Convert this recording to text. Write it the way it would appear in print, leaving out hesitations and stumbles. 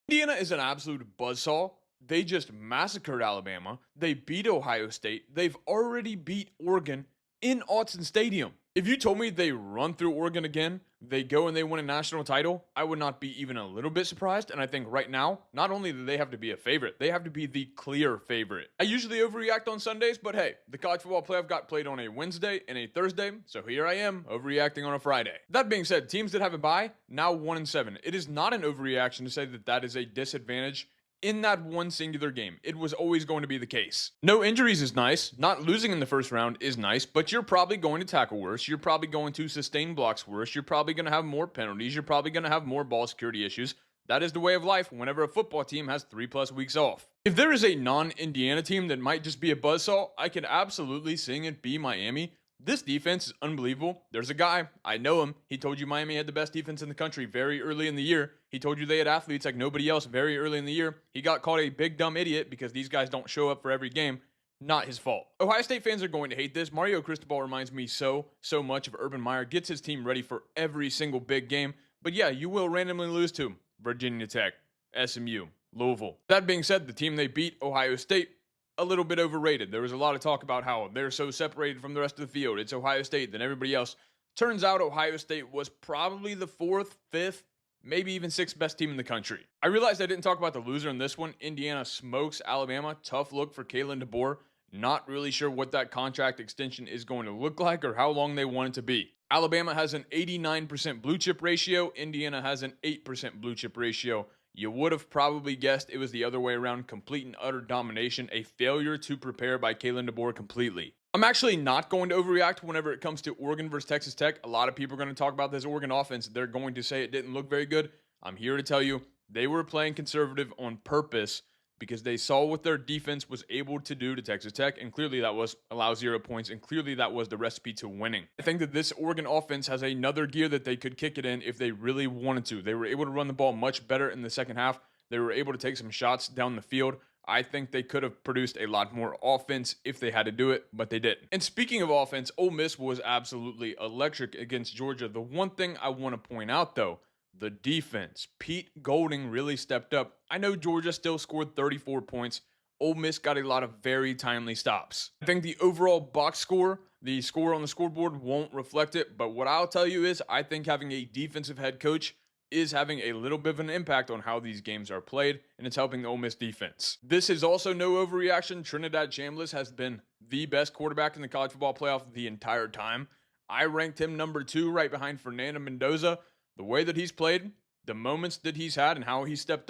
Indiana is an absolute buzzsaw. They just massacred Alabama. They beat Ohio State. They've already beat Oregon in Autzen Stadium. If you told me they run through Oregon again, they go and they win a national title, I would not be even a little bit surprised. And I think right now, not only do they have to be a favorite, they have to be the clear favorite. I usually overreact on Sundays, but hey, the college football playoff got played on a Wednesday and a Thursday, so here I am overreacting on a Friday. That being said, teams that have a bye now 1-7. It is not an overreaction to say that that is a disadvantage in that one singular game. It was always going to be the case. No injuries is nice. Not losing in the first round is nice, but you're probably going to tackle worse. You're probably going to sustain blocks worse. You're probably going to have more penalties. You're probably going to have more ball security issues. That is the way of life whenever a football team has 3+ weeks off. If there is a non-Indiana team that might just be a buzzsaw, I can absolutely sing it be Miami. This defense is unbelievable. There's a guy, I know him. He told you Miami had the best defense in the country very early in the year. He told you they had athletes like nobody else very early in the year. He got called a big dumb idiot because these guys don't show up for every game. Not his fault. Ohio State fans are going to hate this. Mario Cristobal reminds me so much of Urban Meyer. Gets his team ready for every single big game. But yeah, you will randomly lose to Virginia Tech, SMU, Louisville. That being said, the team they beat, Ohio State, a little bit overrated. There was a lot of talk about how they're so separated from the rest of the field. It's Ohio State than everybody else. Turns out Ohio State was probably the 4th, 5th, maybe even 6th best team in the country. I realized I didn't talk about the loser in this one. Indiana smokes Alabama. Tough look for Kalen DeBoer. Not really sure what that contract extension is going to look like or how long they want it to be. Alabama has an 89% blue chip ratio. Indiana has an 8% blue chip ratio. You would have probably guessed it was the other way around. Complete and utter domination. A failure to prepare by Kalen DeBoer completely. I'm actually not going to overreact whenever it comes to Oregon versus Texas Tech. A lot of people are going to talk about this Oregon offense. They're going to say it didn't look very good. I'm here to tell you they were playing conservative on purpose because they saw what their defense was able to do to Texas Tech, and clearly that was allow 0 points, and clearly that was the recipe to winning. I think that this Oregon offense has another gear that they could kick it in if they really wanted to. They were able to run the ball much better in the second half. They were able to take some shots down the field. I think they could have produced a lot more offense if they had to do it, but they didn't. And speaking of offense, Ole Miss was absolutely electric against Georgia. The one thing I want to point out, though, the defense. Pete Golding really stepped up. I know Georgia still scored 34 points. Ole Miss got a lot of very timely stops. I think the overall box score, the score on the scoreboard, won't reflect it. But what I'll tell you is I think having a defensive head coach is having a little bit of an impact on how these games are played, and it's helping the Ole Miss defense. This is also no overreaction. Trinidad Chambliss has been the best quarterback in the college football playoff the entire time. I ranked him number 2 right behind Fernando Mendoza. The way that he's played, the moments that he's had, and how he stepped up.